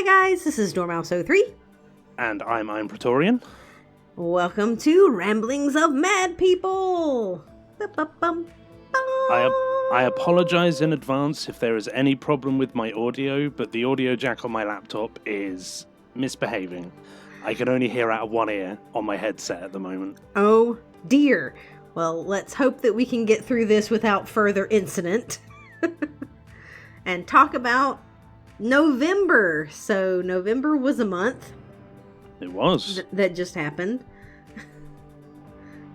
guys, this is Dormouse03. And I'm Iron Praetorian. Welcome to Ramblings of Mad People. Ba-ba-bum-bum. I apologize in advance if there is any problem with my audio, but the audio jack on my laptop is misbehaving. I can only hear out of one ear on my headset at the moment. Oh dear. Well, let's hope that we can get through this without further incident. And talk about November. So November was a month. It was. That just happened.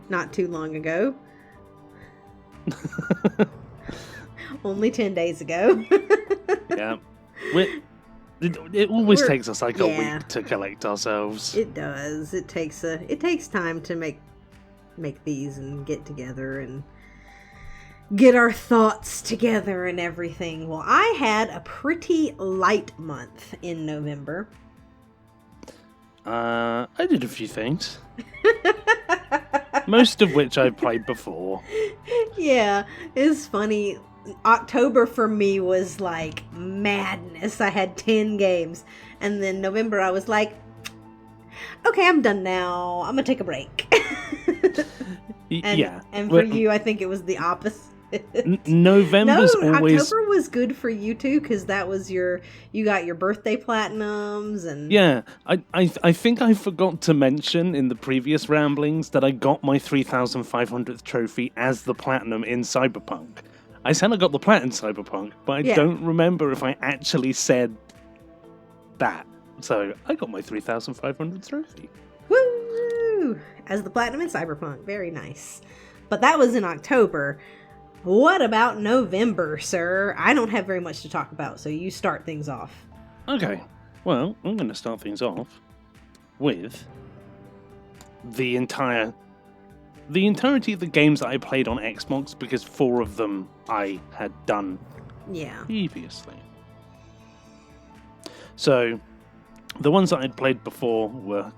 Not too long ago. Only 10 days ago. Yeah. It always takes us like a week to collect ourselves. It does. It takes time to make these and get together and get our thoughts together and everything. Well, I had a pretty light month in November. I did a few things. Most of which I've played before. Yeah, it's funny. October for me was like madness. I had 10 games. And then November I was like, okay, I'm done now. I'm gonna take a break. And for you, I think it was the opposite. November's always... October was good for you too, because that was you got your birthday platinums and... Yeah, I think I forgot to mention in the previous ramblings that I got my 3,500th trophy as the platinum in Cyberpunk. I said I got the plat in Cyberpunk, but I don't remember if I actually said that. So I got my 3,500th trophy. Woo! As the platinum in Cyberpunk. Very nice. But that was in October. What about November, sir? I don't have very much to talk about, so you start things off. Okay. Well, I'm going to start things off with the entirety of the games that I played on Xbox, because 4 of them I had done previously. So, the ones that I'd played before were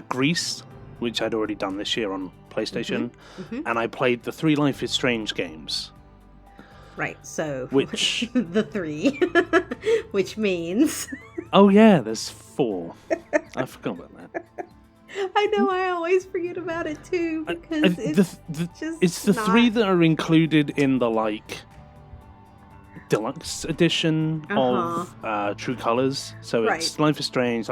Greece, which I'd already done this year on PlayStation, and I played the 3 Life is Strange games. Right, so which the 3, which means... Oh yeah, there's 4. I forgot about that. I know, I always forget about it too, because it's the 3 that are included in the deluxe edition of True Colors. So it's Life is Strange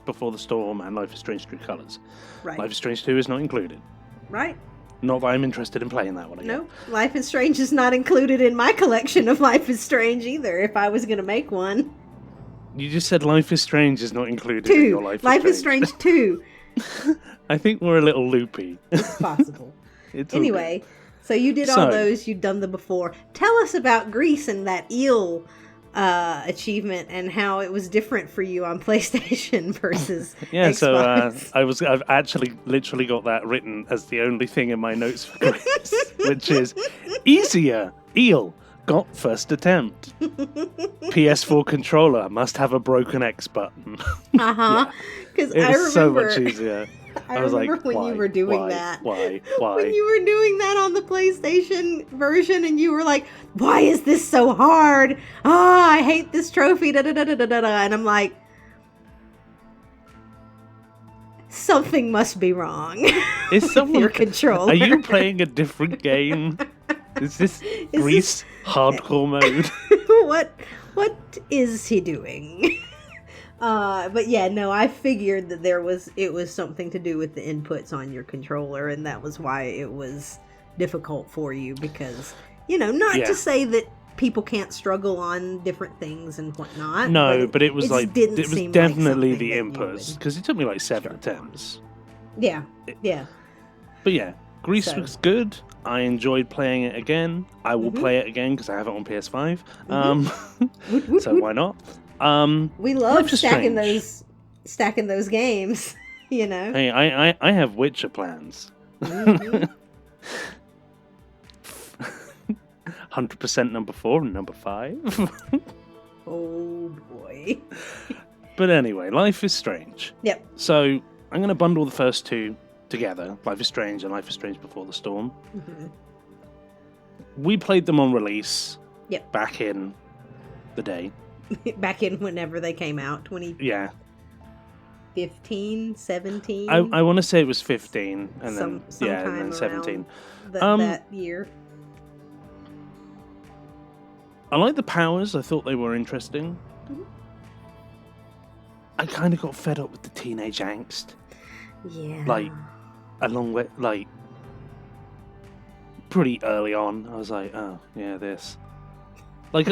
Before the Storm, and Life is Strange True Colors. Right. Life is Strange 2 is not included. Right. Not that I'm interested in playing that one again. No, Life is Strange is not included in my collection of Life is Strange either, if I was going to make one. You just said Life is Strange is not included in your Life is Strange. 2. I think we're a little loopy. It's possible. Anyway, so you did all those, you'd done them before. Tell us about Greece and that eel achievement and how it was different for you on PlayStation versus Xbox. So I've actually literally got that written as the only thing in my notes for Greece, which is easier. Eel got first attempt. PS4 controller must have a broken X button. Because I remember so much easier. I was remember like, when you were doing that. Why? When you were doing that on the PlayStation version, and you were like, "Why is this so hard? I hate this trophy." Da da da da da da. And I'm like, something must be wrong. Is someone your controller? Are you playing a different game? Is this Grease hardcore mode? What is he doing? But yeah, no, I figured that it was something to do with the inputs on your controller, and that was why it was difficult for you, because, not to say that people can't struggle on different things and whatnot. No, but it was definitely the like inputs, because it took me like 7 attempts. Yeah. But yeah, Grease was good. I enjoyed playing it again. I will play it again because I have it on PS5. So why not? We love stacking those games, Hey, I have Witcher plans. 100% number 4 and number 5. Oh boy. But anyway, Life is Strange. Yep. So I'm going to bundle the first 2 together, Life is Strange and Life is Strange Before the Storm. We played them on release back in the day. back in whenever they came out, 2015, 17. I want to say it was 15, and then sometime and then 17. That year. I like the powers. I thought they were interesting. Mm-hmm. I kind of got fed up with the teenage angst. Yeah. Like, along with, like, pretty early on, I was like, oh, yeah, this. Like,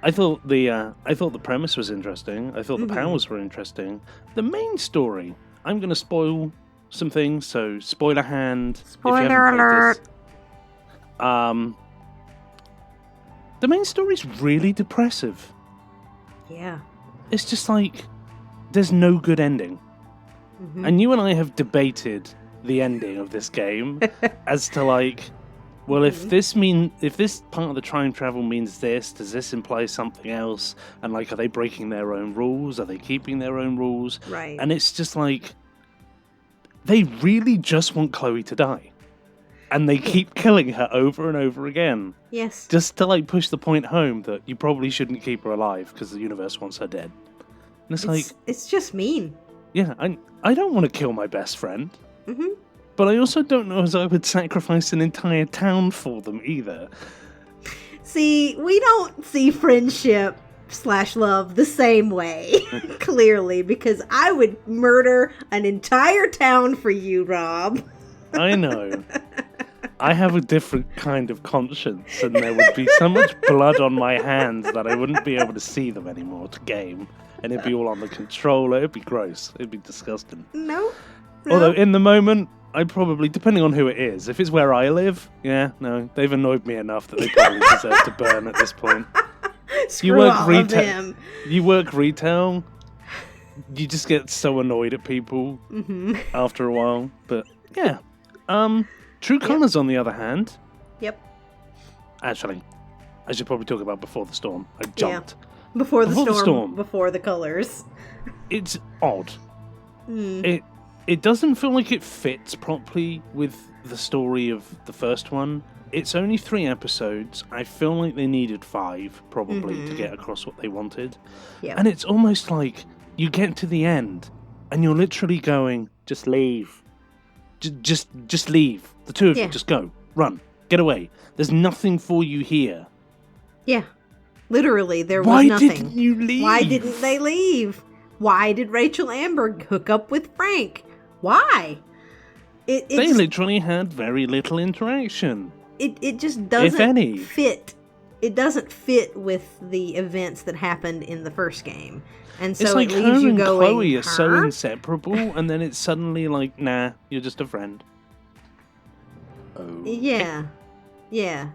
I thought the premise was interesting. I thought the powers were interesting. The main story, I'm going to spoil some things, so spoiler hand. Spoiler alert. The main story's really depressive. Yeah. It's just like, there's no good ending. Mm-hmm. And you and I have debated the ending of this game as to like, well, if this part of the time travel means this, does this imply something else? And like, are they breaking their own rules? Are they keeping their own rules? Right. And it's just like, they really just want Chloe to die. And they keep killing her over and over again. Yes. Just to like push the point home that you probably shouldn't keep her alive because the universe wants her dead. And it's just mean. Yeah, I don't want to kill my best friend. Mm-hmm. But I also don't know as I would sacrifice an entire town for them either. See, we don't see friendship / love the same way, clearly, because I would murder an entire town for you, Rob. I know. I have a different kind of conscience, and there would be so much blood on my hands that I wouldn't be able to see them anymore to game. And it'd be all on the controller. It'd be gross. It'd be disgusting. No. Although, in the moment, I'd probably, depending on who it is, if it's where I live, they've annoyed me enough that they probably deserve to burn at this point. Screw all of them. You work retail, you just get so annoyed at people after a while. But, yeah. True Colours, on the other hand. Yep. Actually, I should probably talk about Before the Storm. I jumped. Yeah. Before the storm, before the Colours. It's odd. It doesn't feel like it fits properly with the story of the first one. It's only 3 episodes. I feel like they needed 5, probably, to get across what they wanted. Yep. And it's almost like you get to the end, and you're literally going, just leave. Just leave. The two of you, just go. Run. Get away. There's nothing for you here. Yeah. Literally, there was Why nothing. Why didn't you leave? Why didn't they leave? Why did Rachel Amber hook up with Frank? Why? They literally had very little interaction. It just doesn't if any. fit. It doesn't fit with the events that happened in the first game. And so it's like it leaves her you and going, Chloe are so inseparable, and then it's suddenly like, nah, you're just a friend. Oh. Yeah. Yeah.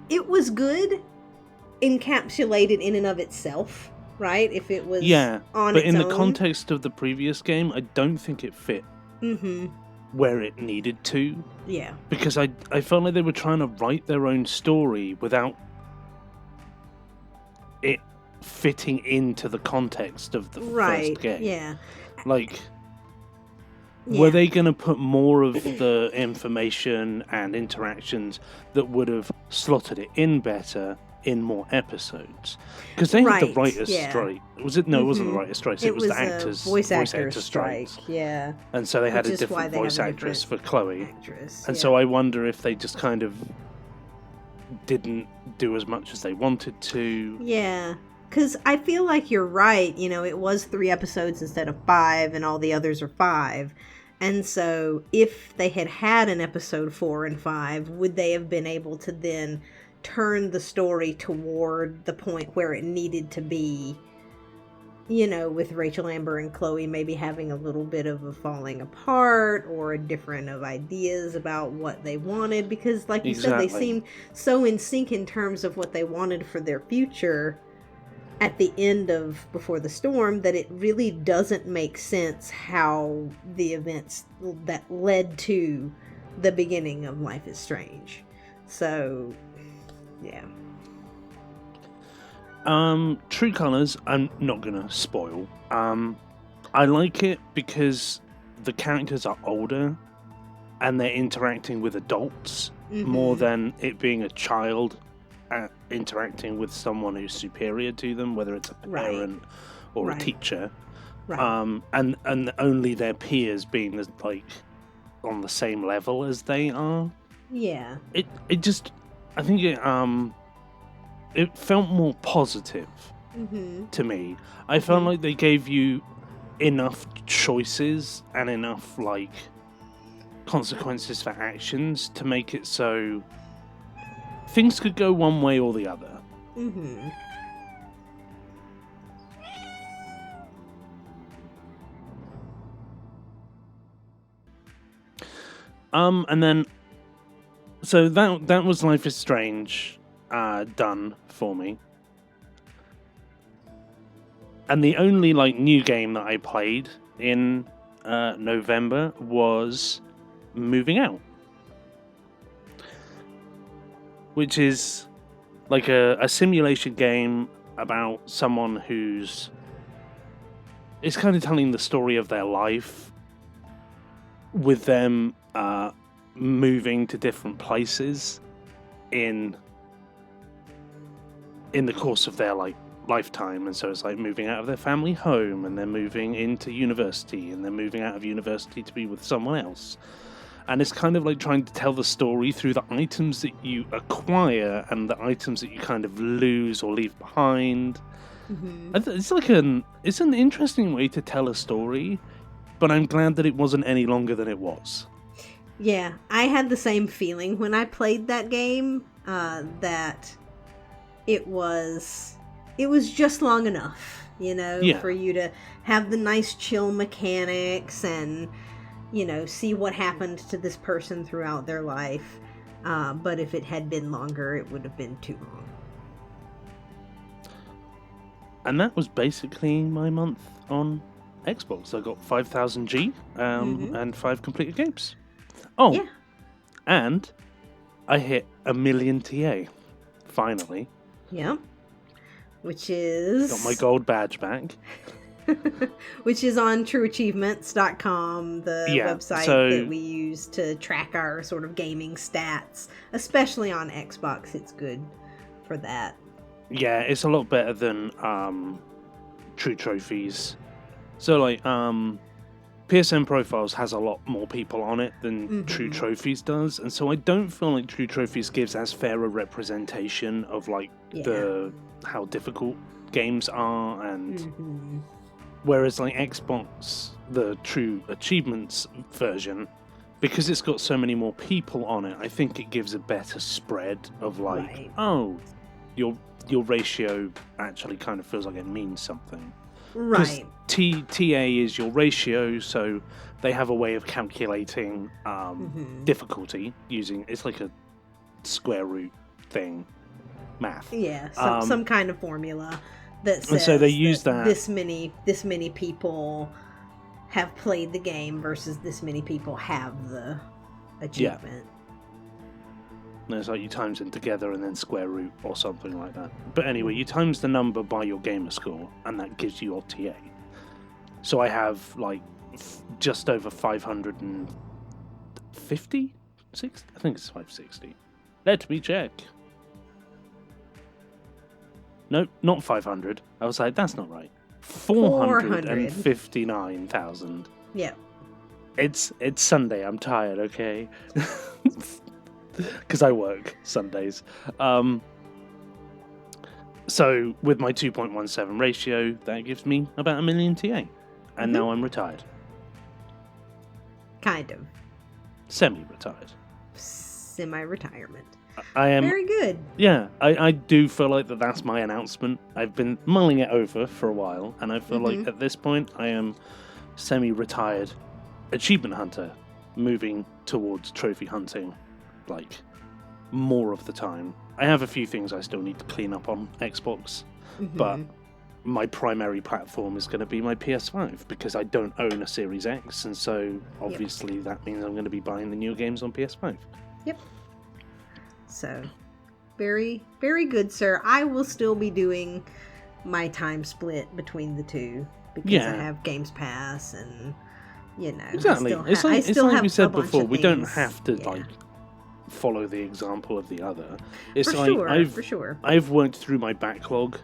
It was good encapsulated in and of itself, right? If it was on its own. But in the context of the previous game, I don't think it fit where it needed to. Yeah. Because I felt like they were trying to write their own story without it fitting into the context of the first game. Yeah. Like, were they going to put more of the information and interactions that would have slotted it in better in more episodes? Because they had the writer's strike. Was it? No, it wasn't the writer's strike. It was the actors' voice actor strike. Yeah. And so they had a different voice actress for Chloe. And so I wonder if they just kind of didn't do as much as they wanted to. Yeah. Because I feel like you're right. You know, it was 3 episodes instead of 5, and all the others are 5. And so if they had had an episode 4 and 5, would they have been able to then turn the story toward the point where it needed to be, you know, with Rachel Amber and Chloe maybe having a little bit of a falling apart or a different of ideas about what they wanted? Because like you said, they seemed so in sync in terms of what they wanted for their future at the end of Before the Storm that it really doesn't make sense how the events that led to the beginning of Life is Strange. So, yeah. True Colours, I'm not gonna spoil. I like it because the characters are older and they're interacting with adults more than it being a child interacting with someone who's superior to them, whether it's a parent or a teacher, and only their peers being like on the same level as they are. Yeah. It just, I think it felt more positive to me. I felt like they gave you enough choices and enough like consequences for actions to make it so things could go one way or the other. And then so that was Life is Strange done for me. And the only like new game that I played in November was Moving Out, which is like a simulation game about someone who's... It's kind of telling the story of their life with them moving to different places in the course of their like lifetime. And so it's like moving out of their family home, and they're moving into university, and they're moving out of university to be with someone else. And it's kind of like trying to tell the story through the items that you acquire and the items that you kind of lose or leave behind. It's like it's an interesting way to tell a story, but I'm glad that it wasn't any longer than it was. Yeah, I had the same feeling when I played that game, that it was just long enough, for you to have the nice chill mechanics and, see what happened to this person throughout their life. But if it had been longer, it would have been too long. And that was basically my month on Xbox. I got 5,000 G and 5 completed games. Oh, yeah. And I hit 1 million TA, finally. Yeah. Which is... Got my gold badge back. Which is on trueachievements.com, the website that we use to track our sort of gaming stats. Especially on Xbox, it's good for that. Yeah, it's a lot better than True Trophies. So, like, PSN Profiles has a lot more people on it than True Trophies does, and so I don't feel like True Trophies gives as fair a representation of like how difficult games are, and whereas like Xbox, the True Achievements version, because it's got so many more people on it, I think it gives a better spread of like, your ratio actually kind of feels like it means something. Right. TA is your ratio, so they have a way of calculating difficulty using... It's like a square root thing. Math. Yeah, some kind of formula that says and so they use that this many people have played the game versus this many people have the achievement. And it's like you times them together and then square root or something like that. But anyway, you times the number by your gamer score, and that gives you your TA. So I have like just over 550? I think it's 560. Let me check. No, not 500. I was like, that's not right. 459,000. Yeah. It's Sunday. I'm tired, okay? Because I work Sundays. So with my 2.17 ratio, that gives me about 1 million TA. And now I'm retired. Kind of. Semi-retired. Semi-retirement. I am... Very good. Yeah, I do feel like that's my announcement. I've been mulling it over for a while, and I feel like at this point I am semi-retired achievement hunter, moving towards trophy hunting. Like, more of the time. I have a few things I still need to clean up on Xbox, but my primary platform is going to be my PS5 because I don't own a Series X, and so obviously that means I'm going to be buying the newer games on PS5. Yep. So, very, very good, sir. I will still be doing my time split between the two because I have Games Pass and, Exactly. It's like we said before, we don't have to like follow the example of the other. It's for sure. I've worked through my backlog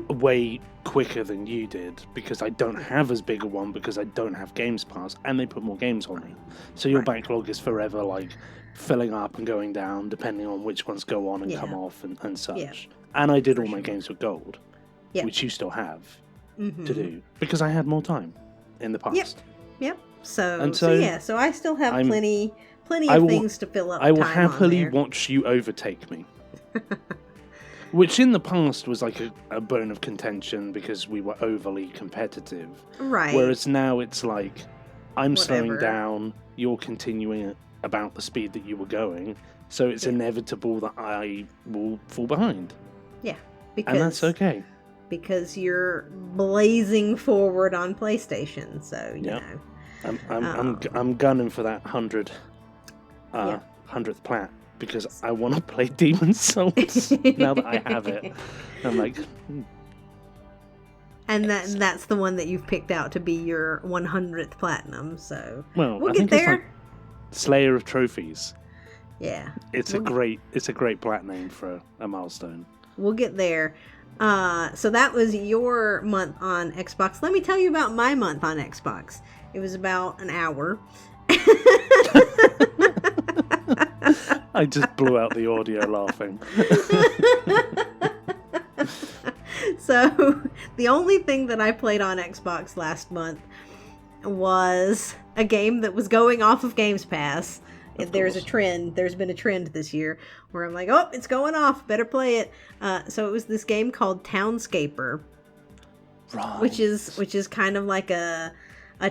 way quicker than you did because I don't have as big a one because I don't have Games Pass and they put more games on it. So your backlog is forever like filling up and going down depending on which ones go on and come off and such. Yeah. And I did all my games with gold, which you still have to do because I had more time in the past. Yep. So I still have plenty of things to fill up. I will time happily on there. watch you overtake me. Which in the past was like a bone of contention because we were overly competitive. Right. Whereas now it's like, I'm slowing down, you're continuing at about the speed that you were going, so it's inevitable that I will fall behind. Yeah. And that's okay. Because you're blazing forward on PlayStation, so, you know. I'm gunning for that 100th plat. Because I want to play Demon's Souls now that I have it. I'm like... And that's the one that you've picked out to be your 100th platinum, so... Well, we'll I get think there. It's like Slayer of Trophies. Yeah. It's a great plat name for a milestone. We'll get there. So that was your month on Xbox. Let me tell you about my month on Xbox. It was about an hour. I just blew out the audio laughing. So, the only thing that I played on Xbox last month was a game that was going off of Games Pass. There's been a trend this year where I'm like, oh, it's going off, better play it. So it was this game called Townscaper. Right. Which is kind of like a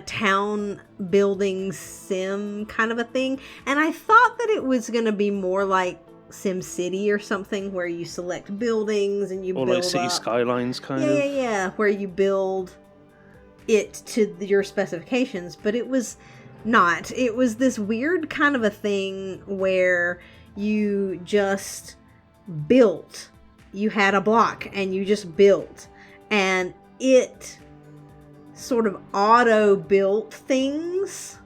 town building sim kind of a thing. And I thought that it was going to be more like SimCity or something where you select buildings and you build like City Skylines kind of. Yeah, where you build it to your specifications, but it was not. It was this weird kind of a thing where you just built. You had a block and you just built, and it sort of auto-built things.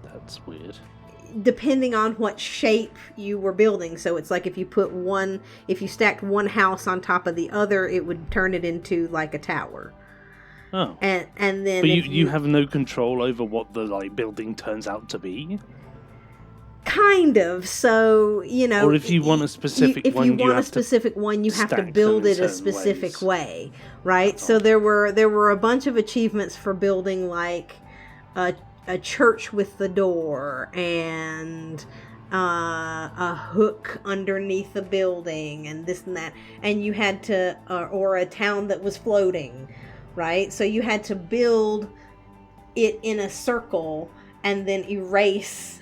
That's weird. Depending on what shape you were building. So it's like if you stacked one house on top of the other, it would turn it into like a tower. Oh. And then but you have no control over what the building turns out to be? Kind of. So, you know, or if you want a specific one, you have to build it a specific way, right? Oh. So there were a bunch of achievements for building like a church with the door and a hook underneath the building and this and that, and you had to or a town that was floating, right? So you had to build it in a circle and then erase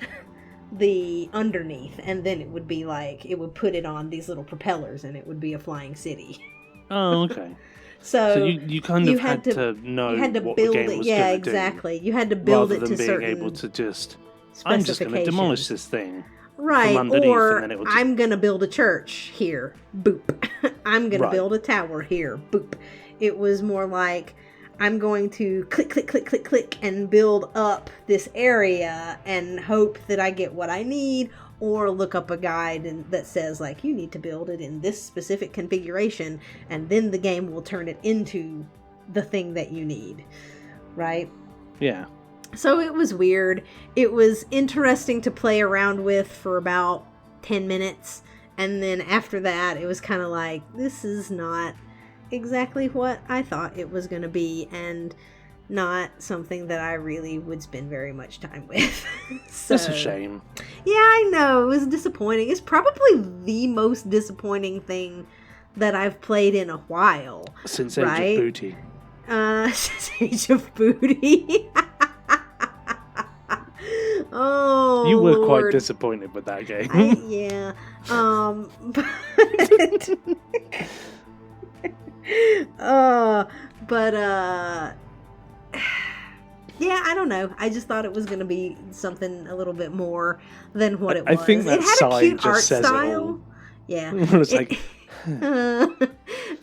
the underneath, and then it would be like it would put it on these little propellers and it would be a flying city. Oh, okay. So you kind of had to know you had to what build the game it. was Yeah, going to exactly. do, You had to build it to rather than being certain able to just I'm just going to demolish this thing. Right, or and then it will I'm going to build a church here. Boop. I'm going to build a tower here. Boop. It was more like I'm going to click, click, click, click, click, and build up this area and hope that I get what I need, or look up a guide that says, like, you need to build it in this specific configuration, and then the game will turn it into the thing that you need, right? Yeah. So it was weird. It was interesting to play around with for about 10 minutes, and then after that, it was kind of like, this is not exactly what I thought it was going to be, and not something that I really would spend very much time with. So, that's a shame. Yeah, I know. It was disappointing. It's probably the most disappointing thing that I've played in a while. Since Age of Booty. Since Age of Booty. Oh, you were Lord. quite disappointed with that game. Yeah. Yeah, I don't know. I just thought it was going to be something a little bit more than what it was. I think that it had a cute art says style. Yeah. It's like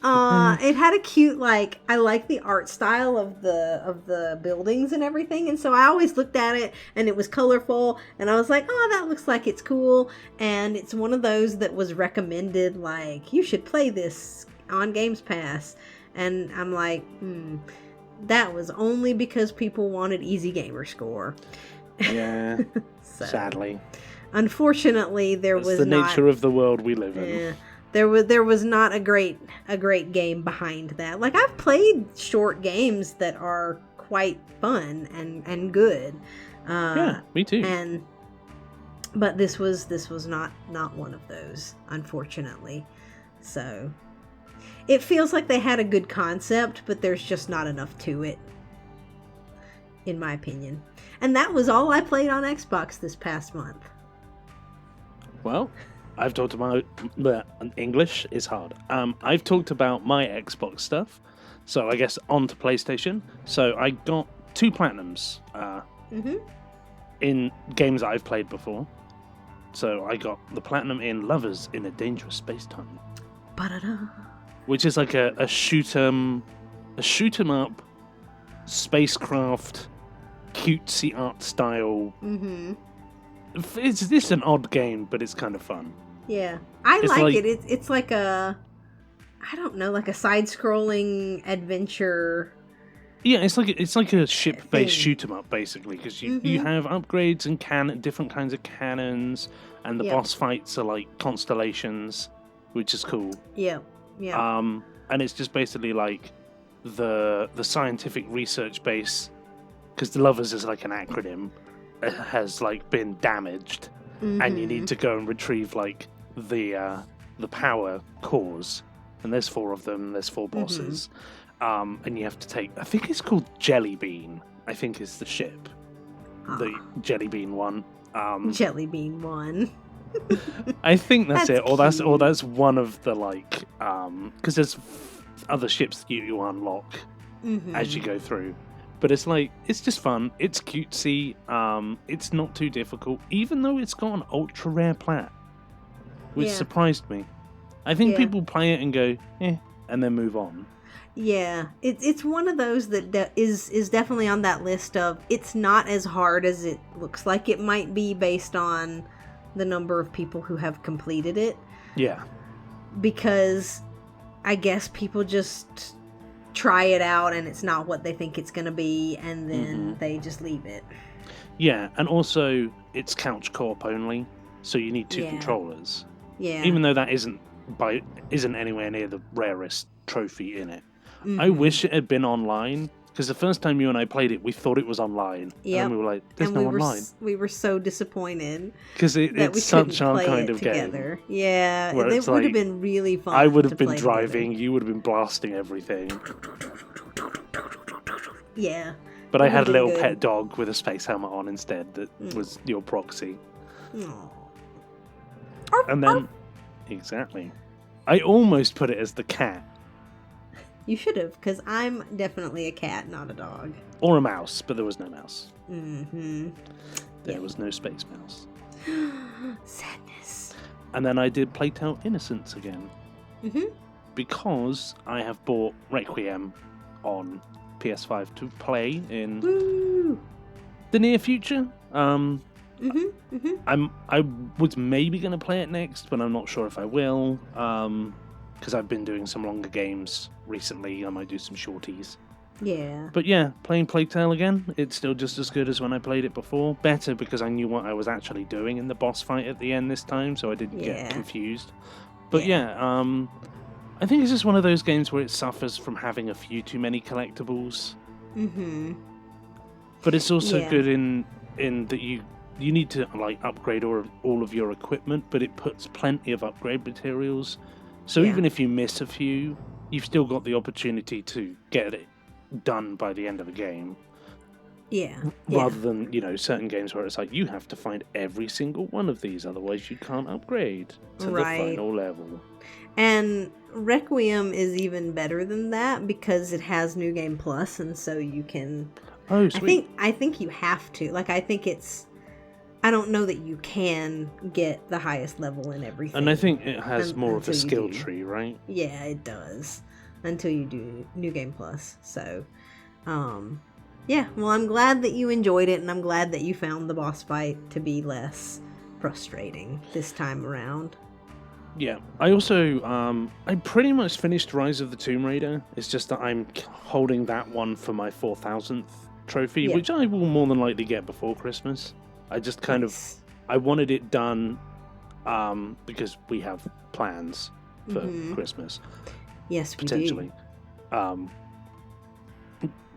It had a cute, like, I like the art style of the buildings and everything, and so I always looked at it, and it was colorful, and I was like, oh, that looks like it's cool, and it's one of those that was recommended, like, you should play this on Games Pass, and I'm like, that was only because people wanted easy gamer score. Yeah, So, sadly. Unfortunately, That's the nature of the world we live in. Yeah. There was not a great game behind that. Like, I've played short games that are quite fun and good. Yeah, me too. But this was not one of those, unfortunately. So it feels like they had a good concept, but there's just not enough to it, in my opinion. And that was all I played on Xbox this past month. Well, I've talked about English is hard. I've talked about my Xbox stuff, so I guess on to PlayStation. So I got 2 platinums in games that I've played before. So I got the platinum in Lovers in a Dangerous Space-Time, which is like a shoot 'em up spacecraft cutesy art style. It's an odd game, but it's kind of fun. Yeah, I like it. It's like a, I don't know, like a side-scrolling adventure. Yeah, it's like a ship-based shoot 'em up, basically, because you have upgrades and different kinds of cannons, and the boss fights are like constellations, which is cool. Yeah. And it's just basically like the scientific research base, because the Lovers is like an acronym, has like been damaged, and you need to go and retrieve like the power cores, and there's 4 of them. There's 4 bosses, and you have to take. I think it's called Jelly Bean. I think is the ship, the Jelly Bean one. Jelly Bean one. I think that's it, or cute. that's one of the like, because there's other ships that you unlock as you go through. But it's like, it's just fun. It's cutesy. It's not too difficult, even though it's got an ultra rare plat, which surprised me. I think people play it and go, and then move on. Yeah, it's one of those that is definitely on that list of, it's not as hard as it looks like it might be based on the number of people who have completed it. Yeah. Because I guess people just try it out and it's not what they think it's going to be, and then they just leave it. Yeah, and also it's couch co-op only, so you need 2 controllers. Yeah. Even though that isn't anywhere near the rarest trophy in it. I wish it had been online, because the first time you and I played it, we thought it was online. Yeah. And we were like, there's no online. We were so disappointed. Because it's such our kind of together. game. Yeah, it would have been really fun. I would have been driving, you would have been blasting everything. Yeah. But I had a little pet dog with a space helmet on instead that was your proxy. Aww. And then, exactly. I almost put it as the cat. You should have, because I'm definitely a cat, not a dog. Or a mouse, but there was no mouse. There was no space mouse. Sadness. And then I did Plague Tale Innocence again. Because I have bought Requiem on PS5 to play in the near future. I was maybe going to play it next, but I'm not sure if I will. Because I've been doing some longer games recently. I might do some shorties. Yeah. But yeah, playing Plague Tale again, it's still just as good as when I played it before. Better because I knew what I was actually doing in the boss fight at the end this time, so I didn't get confused. But I think it's just one of those games where it suffers from having a few too many collectibles. But it's also good in that you need to like upgrade all of your equipment, but it puts plenty of upgrade materials. So even if you miss a few, you've still got the opportunity to get it done by the end of the game. Yeah. Rather than, certain games where it's like, you have to find every single one of these, otherwise you can't upgrade to the final level. And Requiem is even better than that because it has New Game Plus, and so you can... Oh, sweet. I think you have to. Like, I think it's... I don't know that you can get the highest level in everything. And I think it has more of a skill tree, right? Yeah, it does. until you do New Game Plus. So, yeah, well, I'm glad that you enjoyed it, and I'm glad that you found the boss fight to be less frustrating this time around. Yeah, I also, I pretty much finished Rise of the Tomb Raider. It's just that I'm holding that one for my 4,000th trophy, which I will more than likely get before Christmas. I just kind of, I wanted it done because we have plans for Christmas. Yes, we potentially,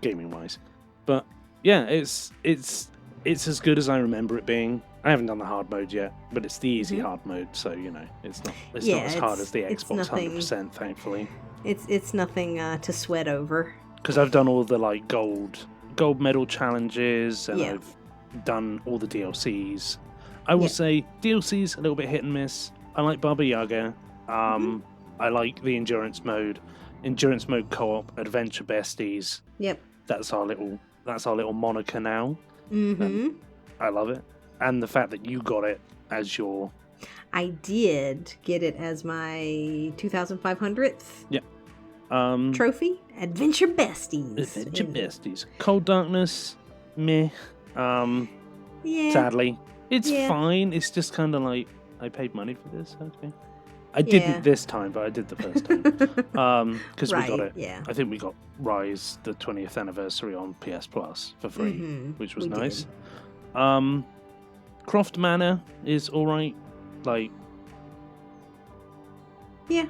gaming-wise. But yeah, it's as good as I remember it being. I haven't done the hard mode yet, but it's the easy hard mode, so you know it's not as hard as the Xbox 100%, thankfully. It's nothing to sweat over. Because I've done all the like gold medal challenges, and I've done all the DLCs. I will say DLCs a little bit hit and miss. I like Baba Yaga. I like the endurance mode co-op, adventure besties. Yep. That's our little moniker now. And I love it. And the fact that you got it as your... I did get it as my 2,500th trophy. Adventure Besties. Adventure Besties. Cold Darkness, meh. Sadly. It's fine. It's just kind of like, I paid money for this, okay. I didn't this time, but I did the first time. Because we got it. Yeah. I think we got Rise, the 20th anniversary on PS Plus for free, which was nice. Croft Manor is alright. Like... Yeah.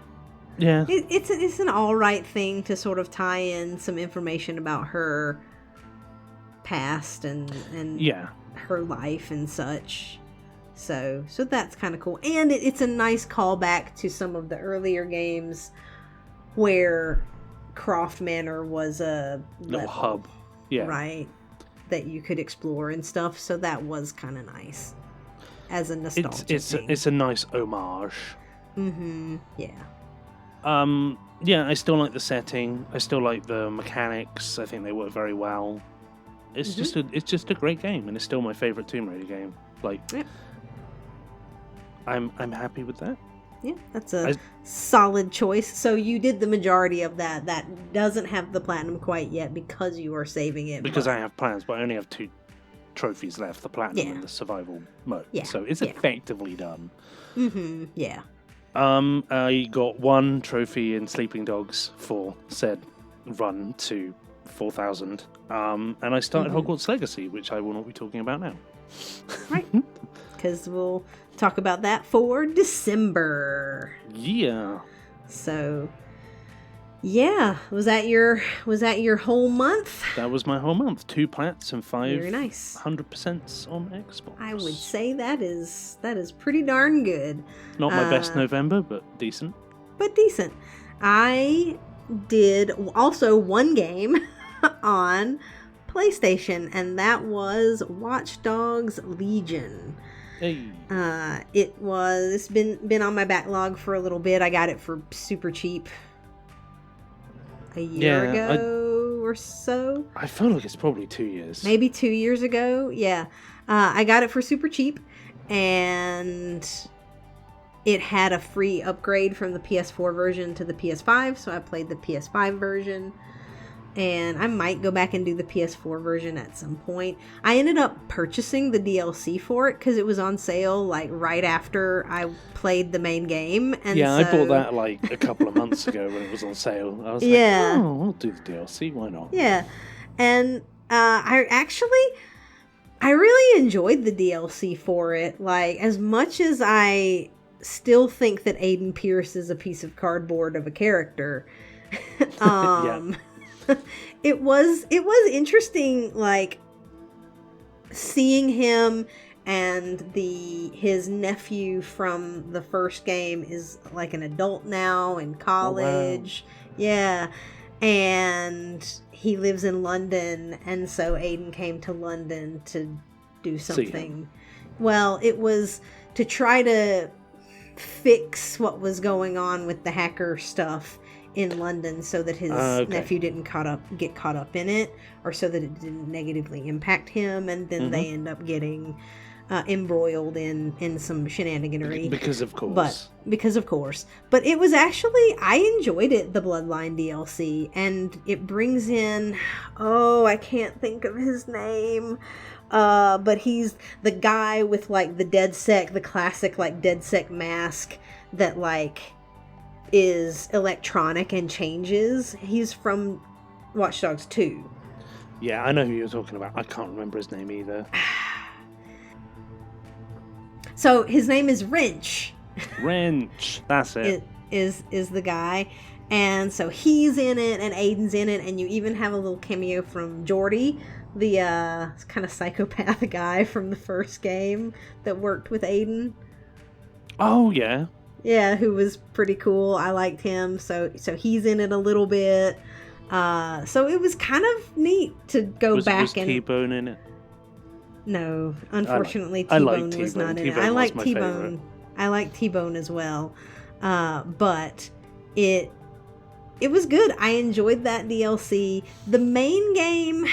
It's an alright thing to sort of tie in some information about her past and her life and such. So that's kind of cool. And it's a nice callback to some of the earlier games where Croft Manor was a little hub. Yeah. Right. That you could explore and stuff. So that was kind of nice as a nostalgia thing. It's a nice homage. Yeah. Yeah, I still like the setting. I still like the mechanics. I think they work very well. It's just a great game, and it's still my favorite Tomb Raider game. Like, I'm happy with that. Yeah, that's a solid choice. So you did the majority of that. That doesn't have the platinum quite yet because you are saving it. Because I have plans, but I only have 2 trophies left: the platinum and the survival mode. Yeah. So it's effectively done. Yeah. I got 1 trophy in Sleeping Dogs for said run to 4,000. And I started Hogwarts Legacy, which I will not be talking about now. Right. Because we'll talk about that for December. Yeah. So, yeah, was that your whole month? That was my whole month. 2 plats and 5 very nice 100% on Xbox. I would say that is pretty darn good. Not my best November, but decent. I did also 1 game on PlayStation, and that was Watch Dogs Legion. Hey. It's been on my backlog for a little bit. I got it for super cheap a year ago or so. I feel like it's probably 2 years. Maybe 2 years ago. Yeah. I got it for super cheap, and it had a free upgrade from the PS4 version to the PS5, so I played the PS5 version. And I might go back and do the PS4 version at some point. I ended up purchasing the DLC for it because it was on sale like right after I played the main game. And I bought that like a couple of months ago when it was on sale. I was like, oh, I'll do the DLC. Why not? Yeah. And I really enjoyed the DLC for it. Like, as much as I still think that Aiden Pierce is a piece of cardboard of a character, it was interesting, like, seeing him and his nephew from the first game is like an adult now in college. Oh, wow. Yeah. And he lives in London, and so Aiden came to London to do something. Well, it was to try to fix what was going on with the hacker stuff in London so that his nephew didn't get caught up in it, or so that it didn't negatively impact him. And then they end up getting embroiled in some shenaniganery. Because of course. But it was actually, I enjoyed it, the Bloodline DLC, and it brings in, I can't think of his name. But he's the guy with like the DedSec, the classic like DedSec mask that like is electronic and changes. He's from Watch Dogs 2. Yeah, I know who you're talking about. I can't remember his name either. So his name is Wrench. Wrench, that's it. Is the guy. And so he's in it, and Aiden's in it, and you even have a little cameo from Jordy, the kind of psychopath guy from the first game that worked with Aiden. Oh, yeah. Yeah, who was pretty cool. I liked him. So he's in it a little bit. So it was kind of neat to go back was and... T-Bone in it? No, unfortunately, T-Bone was not in it. I like T-Bone. Favorite. I like T-Bone as well. But it was good. I enjoyed that DLC. The main game,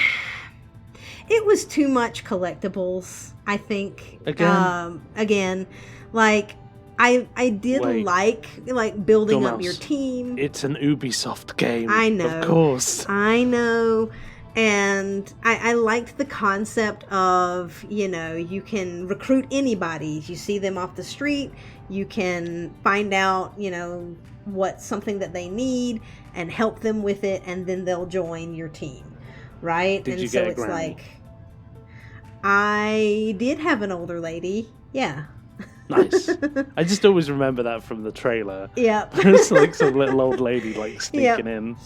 it was too much collectibles, I think. Again, like I did like building Dormouse, up your team. It's an Ubisoft game. I know. Of course. I know. And I liked the concept of, you can recruit anybody. You see them off the street, you can find out, what's something that they need and help them with it, and then they'll join your team, right? Did and you so get a it's granny? like, I did have an older lady, yeah. Nice. I just always remember that from the trailer. Yep. It's like some little old lady like sneaking in.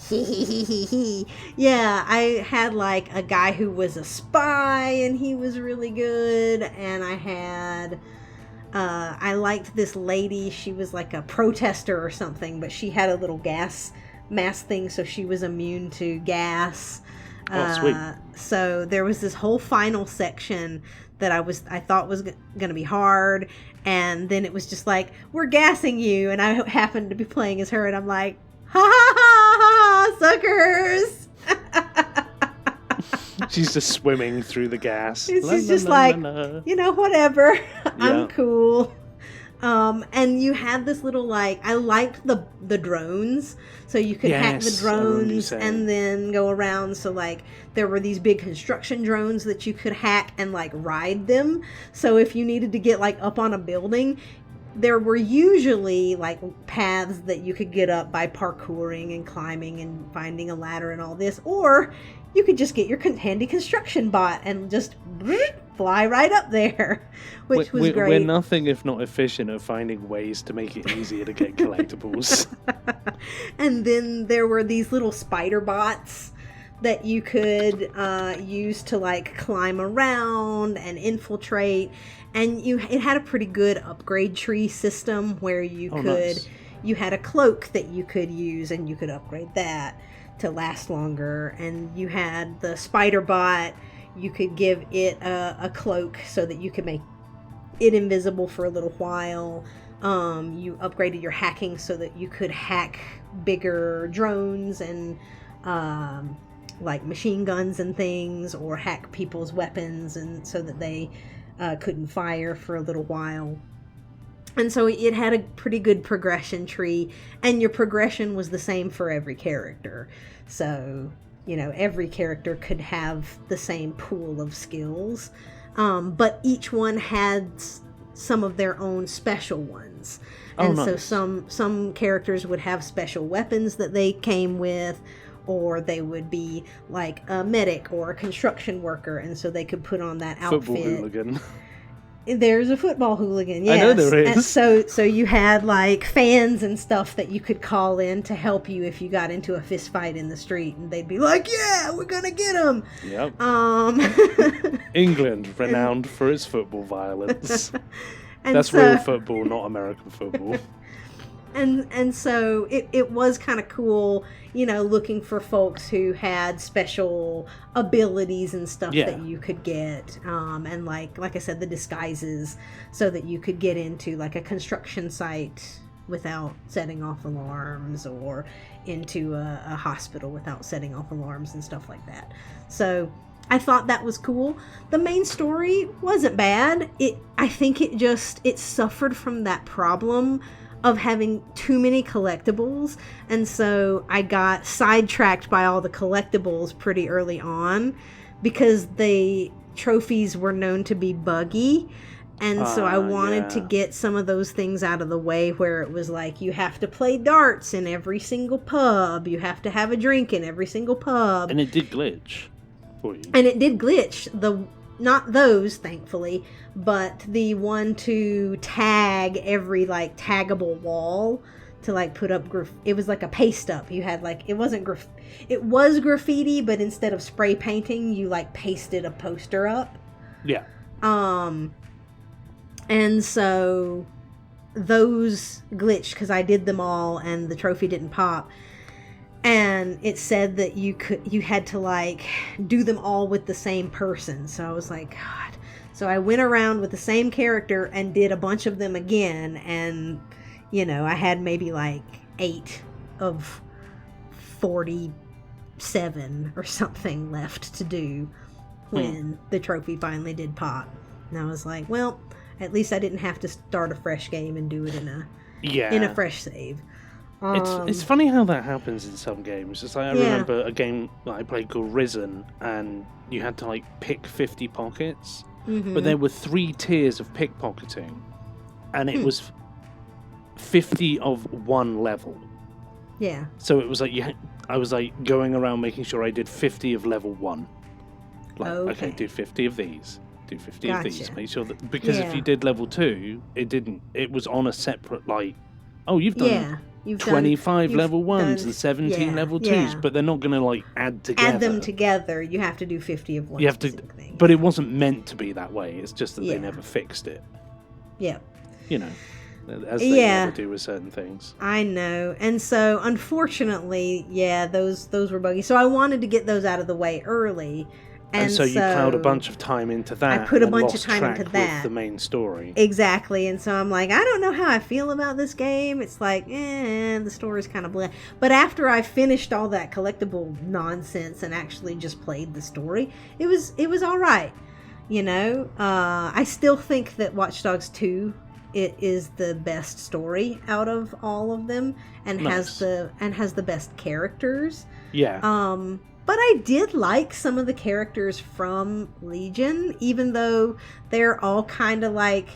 Yeah, I had like a guy who was a spy and he was really good, and I had I liked this lady. She was like a protester or something, but she had a little gas mask thing, so she was immune to gas. Sweet. So there was this whole final section that I thought was going to be hard, and then it was just like, we're gassing you, and I happened to be playing as her, and I'm like, ha ha ha, suckers. She's just swimming through the gas. She's just like, whatever. I'm cool. And you had this little I liked the drones, so you could hack the drones and then go around. So there were these big construction drones that you could hack and ride them. So if you needed to get up on a building, there were usually paths that you could get up by parkouring and climbing and finding a ladder and all this, or you could just get your handy construction bot and just fly right up there, which was great. We're nothing if not efficient at finding ways to make it easier to get collectibles. And then there were these little spider bots that you could use to climb around and infiltrate, and it had a pretty good upgrade tree system where you you had a cloak that you could use, and you could upgrade that to last longer. And you had the spider bot, you could give it a cloak so that you could make it invisible for a little while. You upgraded your hacking so that you could hack bigger drones and machine guns and things, or hack people's weapons, and so that they couldn't fire for a little while. And so it had a pretty good progression tree, and your progression was the same for every character. So, every character could have the same pool of skills, but each one had some of their own special ones. And so some characters would have special weapons that they came with, or they would be like a medic or a construction worker, and so they could put on that outfit. Football hooligan. There's a football hooligan, yes. I know there is. And so you had fans and stuff that you could call in to help you if you got into a fist fight in the street, and they'd be like, "Yeah, we're gonna get him." Yep. England, renowned for its football violence. That's real football, not American football. And so it was kind of cool, looking for folks who had special abilities and stuff that you could get. And like I said, the disguises, so that you could get into a construction site without setting off alarms, or into a hospital without setting off alarms and stuff like that. So I thought that was cool. The main story wasn't bad. I think it suffered from that problem of having too many collectibles, and so I got sidetracked by all the collectibles pretty early on because the trophies were known to be buggy. And so I wanted to get some of those things out of the way, where it was like, you have to play darts in every single pub. You have to have a drink in every single pub. And it did glitch for you. And it did glitch. Not those, thankfully, but the one to tag every, like, taggable wall to, like, put up... it was like a paste up. You had, like... It wasn't it was graffiti, but instead of spray painting, you, like, pasted a poster up. Yeah. And so those glitched because I did them all and the trophy didn't pop. And it said that you had to, like, do them all with the same person. So I was like, God. So I went around with the same character and did a bunch of them again. And, you know, I had maybe like 8 of 47 or something left to do when the trophy finally did pop. And I was like, well, at least I didn't have to start a fresh game and do it in a fresh save. It's funny how that happens in some games. It's like I remember a game that I played called Risen, and you had to, like, pick 50 pockets, but there were 3 tiers of pickpocketing, and it was 50 of one level. Yeah. So it was like I was like going around making sure I did 50 of level 1. Like, okay, do 50 of these. Do 50 of these. Make sure that, because if you did level 2, it was on a separate, like, oh, you've done 25 level 1s and 17 level 2s, but they're not going to, like, add them together. You have to do 50 of one. You have to, thing. But it wasn't meant to be that way. It's just that they never fixed it. Yeah. You know, as they never do with certain things. I know. And so, unfortunately, those were buggy. So I wanted to get those out of the way early. And so you plowed a bunch of time into that. I put a bunch of time into that. With the main story. Exactly. And so I'm like, I don't know how I feel about this game. It's like, the story's kind of blah. But after I finished all that collectible nonsense and actually just played the story, it was all right. You know, I still think that Watch Dogs 2 is the best story out of all of them, and has the best characters. Yeah. But I did like some of the characters from Legion, even though they're all kind of like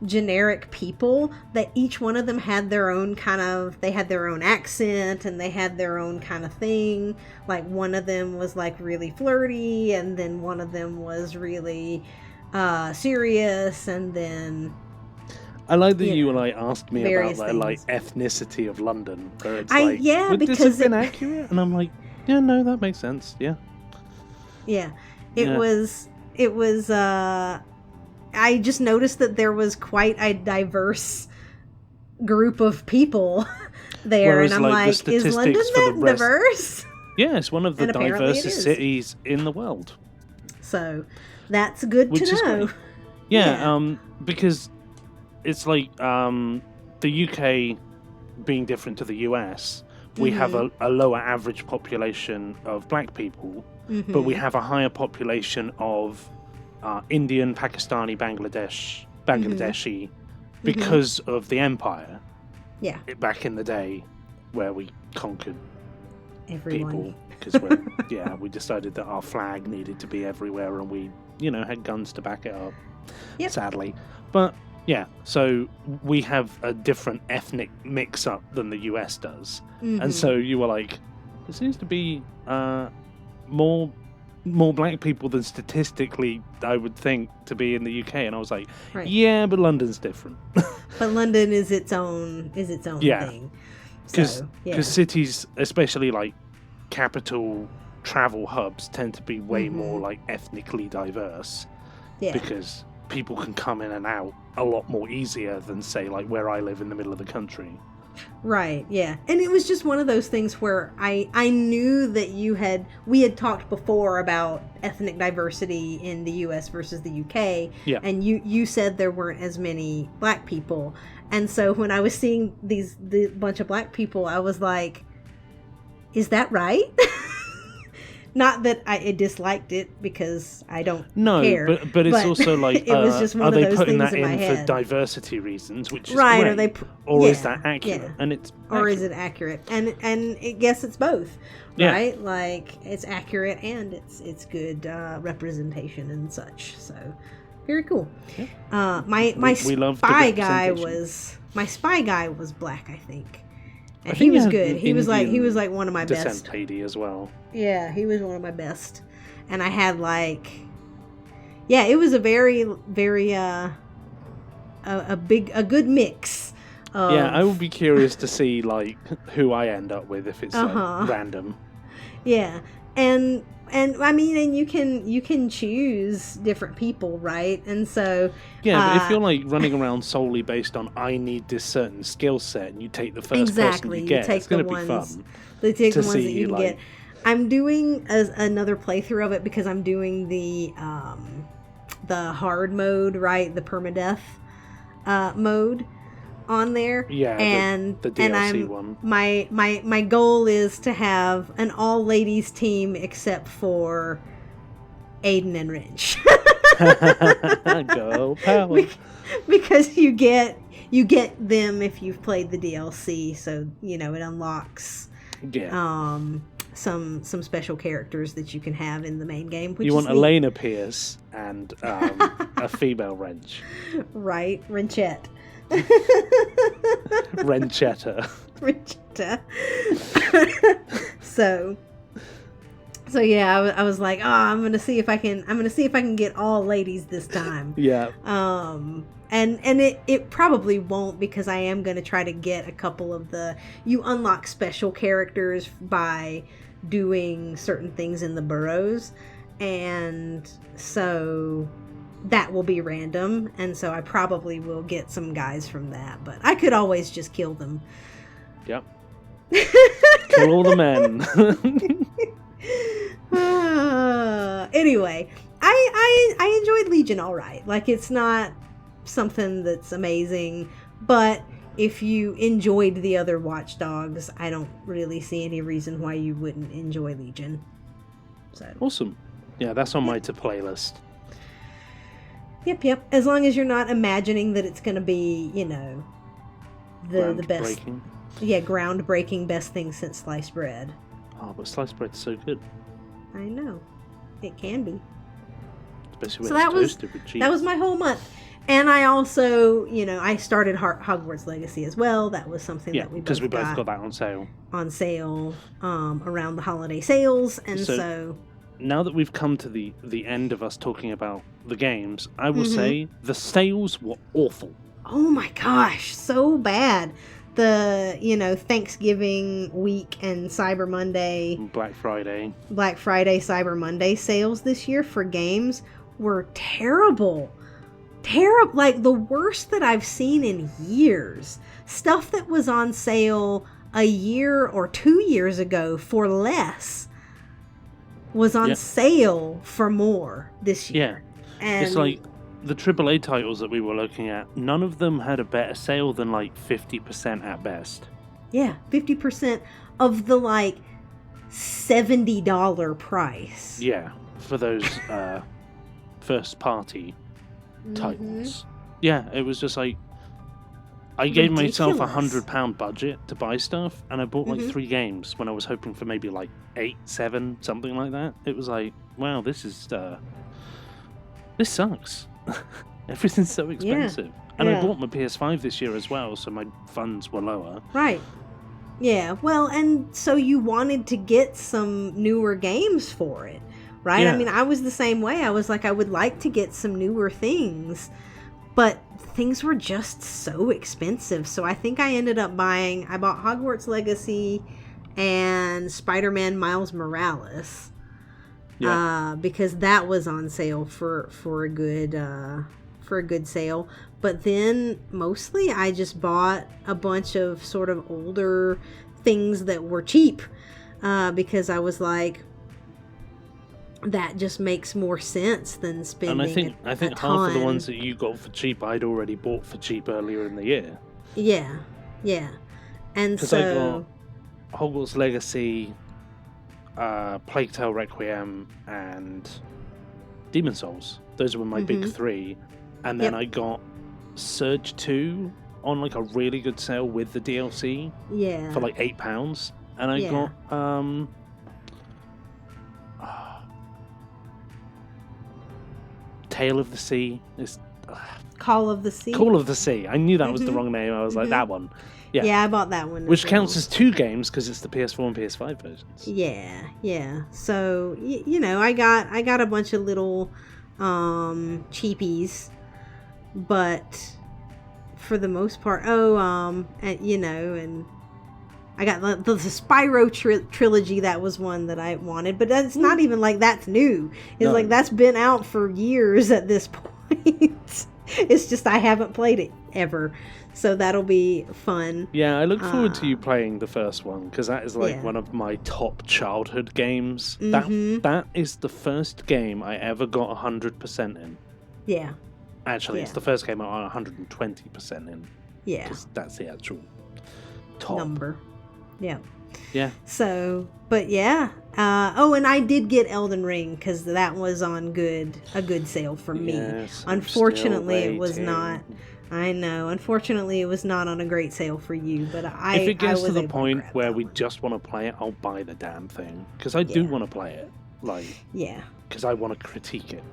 generic people, that each one of them had their own they had their own accent and they had their own kind of thing. Like, one of them was, like, really flirty, and then one of them was really serious, and then... I like that you like asked me about the like ethnicity of London, where it's like, would because this have been accurate? And I'm like, yeah, no, that makes sense. Yeah. Yeah. It was I just noticed that there was quite a diverse group of people there. Whereas, and I'm like, is London that diverse? Yeah, it's one of the diversest cities in the world. So that's good to know. Yeah, because it's like the UK being different to the US. We have a lower average population of black people, but we have a higher population of Indian, Pakistani, Bangladeshi, because of the empire. Yeah. Back in the day, where we conquered people, because we decided that our flag needed to be everywhere, and we, had guns to back it up. Yep. Sadly, but. Yeah, so we have a different ethnic mix-up than the US does. And so you were like, there seems to be more black people than statistically I would think to be in the UK. And I was like, yeah, but London's different. But London is its own thing. Because cities, especially like capital travel hubs, tend to be way more like ethnically diverse. Yeah. Because people can come in and out a lot more easier than, say, like where I live in the middle of the country. Right, yeah. And it was just one of those things where I knew that we had talked before about ethnic diversity in the US versus the UK. Yeah. And you said there weren't as many black people. And so when I was seeing the bunch of black people, I was like, is that right? Not that I disliked it, because I don't No, care. but it's also like, it was just one are of they those putting things that in my in head. for diversity reasons, which is Right, great, or is that accurate? And it's or accurate. is it accurate? And I guess it's both, right? Yeah. Like, it's accurate and it's good representation and such. So very cool. Yeah. My spy guy was black, I think. And he was good. He was like one of my best. Lady as well. Yeah, he was one of my best. And I had like, yeah, it was a very, very a good mix. Yeah, I would be curious to see like who I end up with if it's like, random. Yeah, and I mean, and you can choose different people, right? And so yeah, but if you're like running around solely based on I need this certain skill set, and you take the first person you get, it's going to be fun. They take the ones that you can get. I'm doing another playthrough of it because I'm doing the hard mode, right? The permadeath mode on there. Yeah, and the DLC one. My goal is to have an all ladies team except for Aiden and Wrench. Go power. Because you get them if you've played the DLC, so it unlocks some special characters that you can have in the main game. Which you want Elena Pierce and a female Wrench. Right, Wrenchette. Wrenchetta. So yeah, I was like, I'm gonna see if I can get all ladies this time. Yeah. And it probably won't, because I am gonna try to get a couple of you unlock special characters by doing certain things in the burrows, and so that will be random, and so I probably will get some guys from that, but I could always just kill them. Yep. Kill all the men. Anyway, I enjoyed Legion all right. Like, it's not something that's amazing, but if you enjoyed the other Watch Dogs, I don't really see any reason why you wouldn't enjoy Legion. So awesome. Yeah, that's on my to-play list. Yep. As long as you're not imagining that it's going to be, the best. Yeah, groundbreaking best thing since sliced bread. Oh, but sliced bread's so good. I know. It can be. Especially when it's toasted with cheese. That was my whole month. And I also, I started Hogwarts Legacy as well. That was something that we both got that on sale. On sale around the holiday sales. And so now that we've come to the end of us talking about the games, I will say the sales were awful. Oh my gosh, so bad. The, Thanksgiving week and Cyber Monday. Black Friday, Cyber Monday sales this year for games were terrible. Terrible. Like, the worst that I've seen in years. Stuff that was on sale a year or 2 years ago for less was on sale for more this year. Yeah. And it's like the AAA titles that we were looking at, none of them had a better sale than like 50% at best. Yeah, 50% of the like $70 price. Yeah, for those first party titles. Yeah, it was just like I gave myself £100 budget to buy stuff, and I bought like 3 games when I was hoping for maybe like 8, 7, something like that. It was like, wow, this sucks. Everything's so expensive. Yeah. And I bought my PS5 this year as well, so my funds were lower. Right. Yeah, well, and so you wanted to get some newer games for it, right? Yeah. I mean, I was the same way. I was like, I would like to get some newer things, but things were just so expensive. So I think I ended up I bought Hogwarts Legacy and Spider-Man Miles Morales. Yeah. Because that was on sale for a good sale. But then mostly I just bought a bunch of sort of older things that were cheap, because I was like, that just makes more sense than spending. And I think half of the ones that you got for cheap I'd already bought for cheap earlier in the year. Yeah. And so I got Hogwarts Legacy, Plague Tale Requiem and Demon Souls. Those were my big three. And then I got Surge 2 on like a really good sale with the DLC for like £8. And I got Tale of the Sea. Call of the Sea. Call of the Sea. I knew that was the wrong name. I was like, that one. Yeah. Yeah, I bought that one. Which counts as 2 games because it's the PS4 and PS5 versions. Yeah. So, you know, I got a bunch of little cheapies, but for the most part, and, you know, and I got the Spyro trilogy. That was one that I wanted, but that's not even like that's new. It's like that's been out for years at this point. It's just I haven't played it ever, so that'll be fun. Yeah, I look forward to you playing the first one because that is like one of my top childhood games. That is the first game I ever got 100% in. Yeah. Actually, it's the first game I got 120% in. Yeah. Because that's the actual top number. Yeah. Yeah. So, but yeah. And I did get Elden Ring because that was on a good sale for me. Yes, Unfortunately, it was not. I know. Unfortunately, it was not on a great sale for you. But if it gets to the point where that we one. just want to play it, I'll buy the damn thing because I do want to play it. Like, because I want to critique it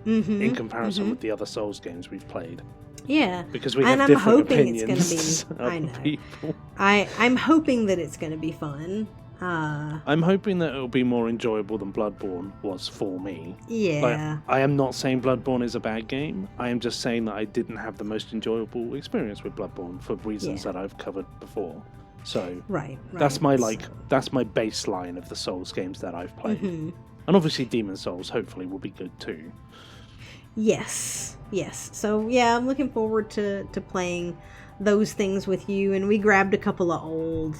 in comparison with the other Souls games we've played. Yeah, because we have different opinions. It's gonna be. I know. People. I'm hoping that it's going to be fun. I'm hoping that it'll be more enjoyable than Bloodborne was for me. Yeah. Like, I am not saying Bloodborne is a bad game. I am just saying that I didn't have the most enjoyable experience with Bloodborne for reasons that I've covered before. So right. That's my that's my baseline of the Souls games that I've played. And obviously Demon Souls hopefully will be good too. Yes. So yeah, I'm looking forward to playing those things with you. And we grabbed a couple of old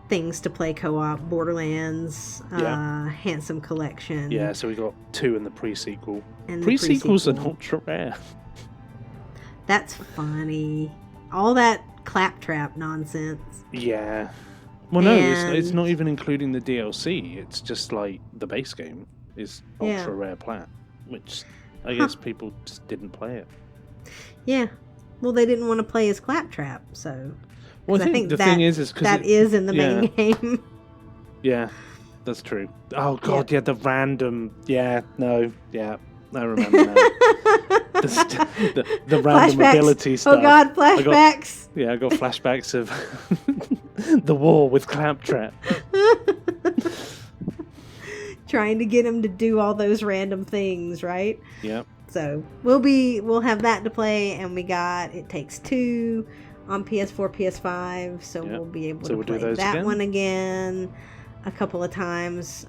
things to play co-op: Borderlands, Handsome Collection. Yeah, so we got 2 in the pre-sequel. Pre-sequels are ultra rare. That's funny. All that claptrap nonsense. Yeah. Well, no, it's not even including the DLC. It's just like the base game is ultra rare plat, which I guess people just didn't play it. Yeah. Well, they didn't want to play as claptrap, so. Well, I think the thing is because that is in the main game. Yeah, that's true. Oh god, the random. Yeah, no, yeah, I remember now. the random ability stuff. Oh god, flashbacks. I got flashbacks of the war with Claptrap. Trying to get him to do all those random things, right? Yep. So we'll have that to play, and we got It Takes Two on PS4, PS5, so we'll be able to play that one again a couple of times,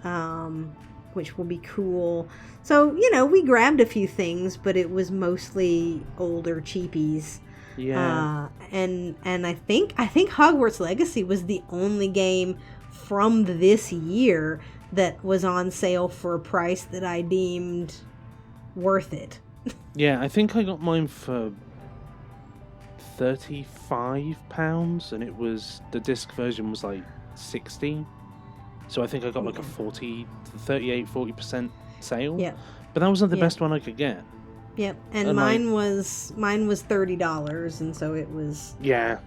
which will be cool. So, you know, we grabbed a few things, but it was mostly older cheapies. Yeah. And I think Hogwarts Legacy was the only game from this year that was on sale for a price that I deemed worth it. Yeah, I think I got mine for £35, and it was the disc version was like 60. So I think I got like a 40% sale. Yeah. But that wasn't the best one I could get. Yep. And mine was $30, and so it was. Yeah.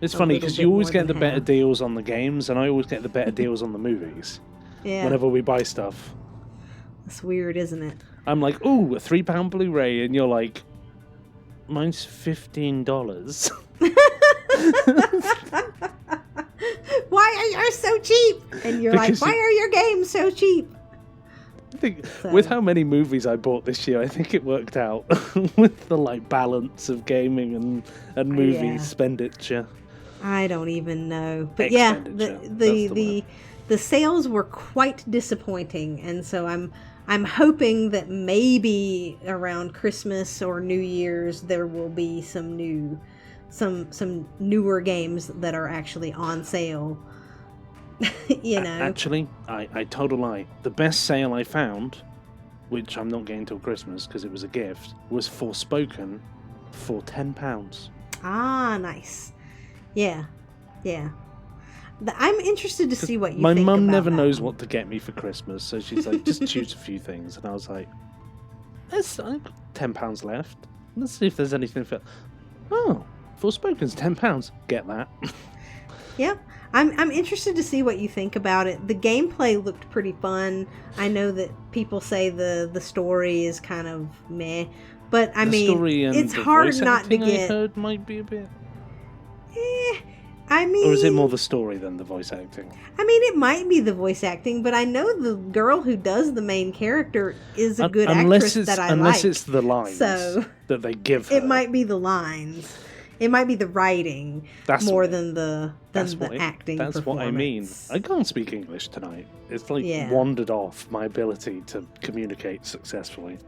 It's funny because you always get the better deals on the games, and I always get the better deals on the movies. Yeah. Whenever we buy stuff. That's weird, isn't it? I'm like, ooh, a £3 Blu-ray, and you're like, mine's $15. Why are yours so cheap? And you're like, why are your games so cheap? I think with how many movies I bought this year, I think it worked out with the like balance of gaming and movie expenditure. I don't even know, but yeah, the sales were quite disappointing, and so I'm hoping that maybe around Christmas or New Year's there will be some newer games that are actually on sale. You know. Actually, I told a lie. The best sale I found, which I'm not getting till Christmas because it was a gift, was Forspoken for £10. Ah, nice. Yeah. I'm interested to see what you my think mum about never that knows one. what to get me for Christmas, so she's like, just choose a few things. And I was like, I've got £10 left. Let's see if there's anything for... Oh, Forspoken's £10. Get that. Yep. I'm interested to see what you think about it. The gameplay looked pretty fun. I know that people say the story is kind of meh, but I mean, story and it's the hard voice not to acting get. I heard might be a bit... I mean, Or is it more the story than the voice acting? I mean, it might be the voice acting, but I know the girl who does the main character is a good actress that I like. Unless it's the lines so that they give her. It might be the lines. It might be the writing more than the acting. That's what I mean. I can't speak English tonight. It's like wandered off my ability to communicate successfully.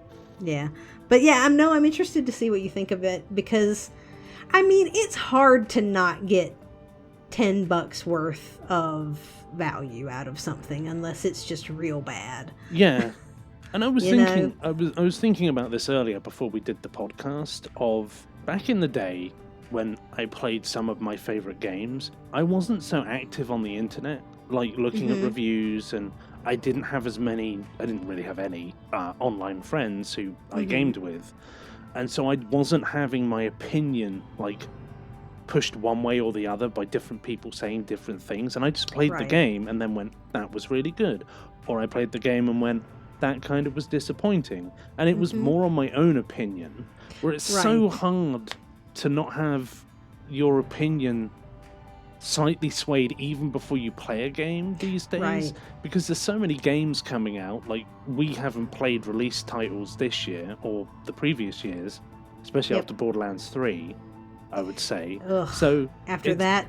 Yeah. But yeah, I'm interested to see what you think of it, because I mean, it's hard to not get $10 worth of value out of something unless it's just real bad. Yeah. And I was I was thinking about this earlier before we did the podcast, of back in the day when I played some of my favorite games, I wasn't so active on the internet, like looking at reviews, and I didn't really have any online friends who I gamed with. And so I wasn't having my opinion like pushed one way or the other by different people saying different things, and I just played the game and then went, that was really good. Or I played the game and went, that kind of was disappointing. And it was more on my own opinion, where it's so hard to not have your opinion slightly swayed even before you play a game these days, because there's so many games coming out. Like, we haven't played release titles this year or the previous years, especially after Borderlands 3, I would say. Ugh, so after that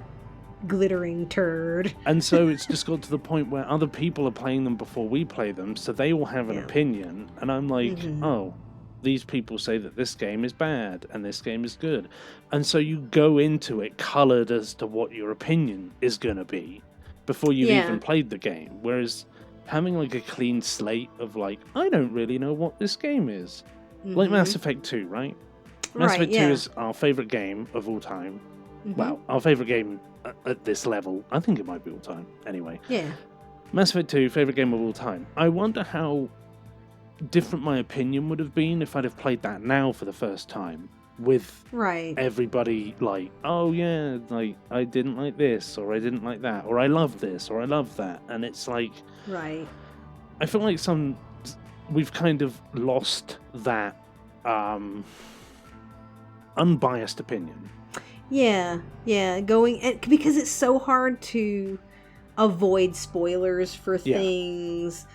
glittering turd. And so it's just got to the point where other people are playing them before we play them, so they all have an opinion, and I'm like, oh, these people say that this game is bad and this game is good. And so you go into it coloured as to what your opinion is going to be before you've even played the game. Whereas having like a clean slate of like, I don't really know what this game is. Like Mass Effect 2, right? Mass Effect 2 is our favourite game of all time. Well, our favourite game at this level. I think it might be all time. Anyway. Yeah. Mass Effect 2, favourite game of all time. I wonder how different my opinion would have been if I'd have played that now for the first time with everybody like, oh yeah, like I didn't like this, or I didn't like that, or I love this, or I love that. And it's like, I feel like we've kind of lost that unbiased opinion. Because it's so hard to avoid spoilers for things.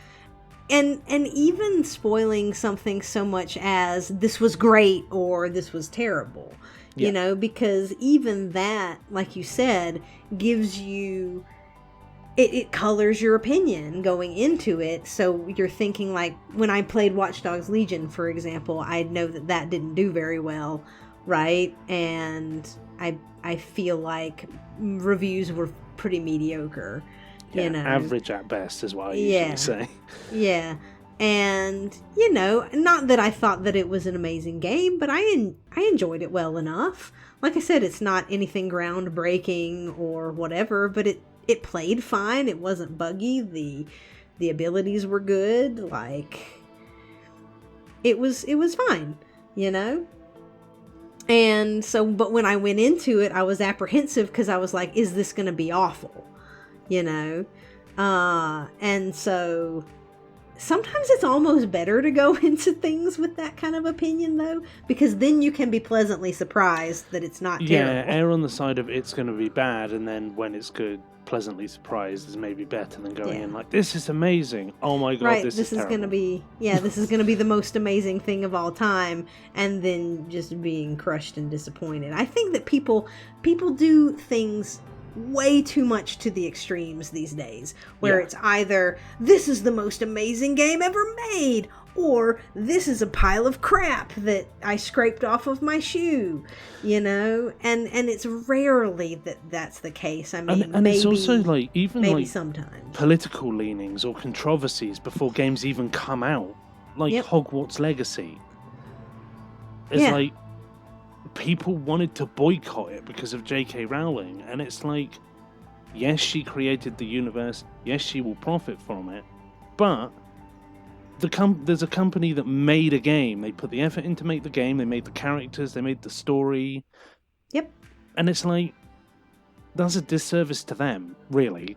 And even spoiling something so much as this was great or this was terrible, you know, because even that, like you said, gives you, it colors your opinion going into it. So you're thinking, like, when I played Watch Dogs Legion, for example, I know that didn't do very well, right? And I feel like reviews were pretty mediocre. Yeah, you know, average at best is what I usually say. Yeah. And, you know, not that I thought that it was an amazing game, but I enjoyed it well enough. Like I said, it's not anything groundbreaking or whatever, but it played fine. It wasn't buggy. The abilities were good. Like, it was fine, you know? And so, but when I went into it, I was apprehensive because I was like, is this going to be awful? You know? And so sometimes it's almost better to go into things with that kind of opinion, though, because then you can be pleasantly surprised that it's not terrible. Yeah, err on the side of it's going to be bad, and then when it's good, pleasantly surprised is maybe better than going in like, this is amazing. Oh my god, this is going to be, this is going to be the most amazing thing of all time, and then just being crushed and disappointed. I think that people do things way too much to the extremes these days, where it's either this is the most amazing game ever made, or this is a pile of crap that I scraped off of my shoe, you know, and it's rarely that's the case. I mean, and it's also like, even maybe like sometimes political leanings or controversies before games even come out, like Hogwarts Legacy. It's like, people wanted to boycott it because of J.K. Rowling, and it's like, Yes, she created the universe. Yes, she will profit from it. But there's a company that made a game. They put the effort in to make the game. They made the characters. They made the story. Yep. And it's like, that's a disservice to them, really.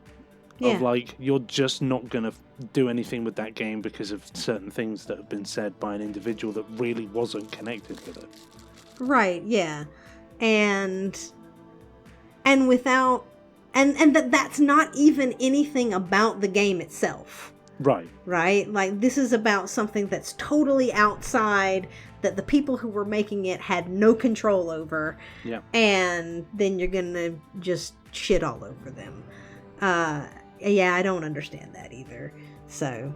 Yeah. Of like, you're just not going to do anything with that game because of certain things that have been said by an individual that really wasn't connected with it. Right, yeah. And without... And that's not even anything about the game itself. Right. Right? Like, this is about something that's totally outside, that the people who were making it had no control over. Yeah. And then you're gonna just shit all over them. Yeah, I don't understand that either. So,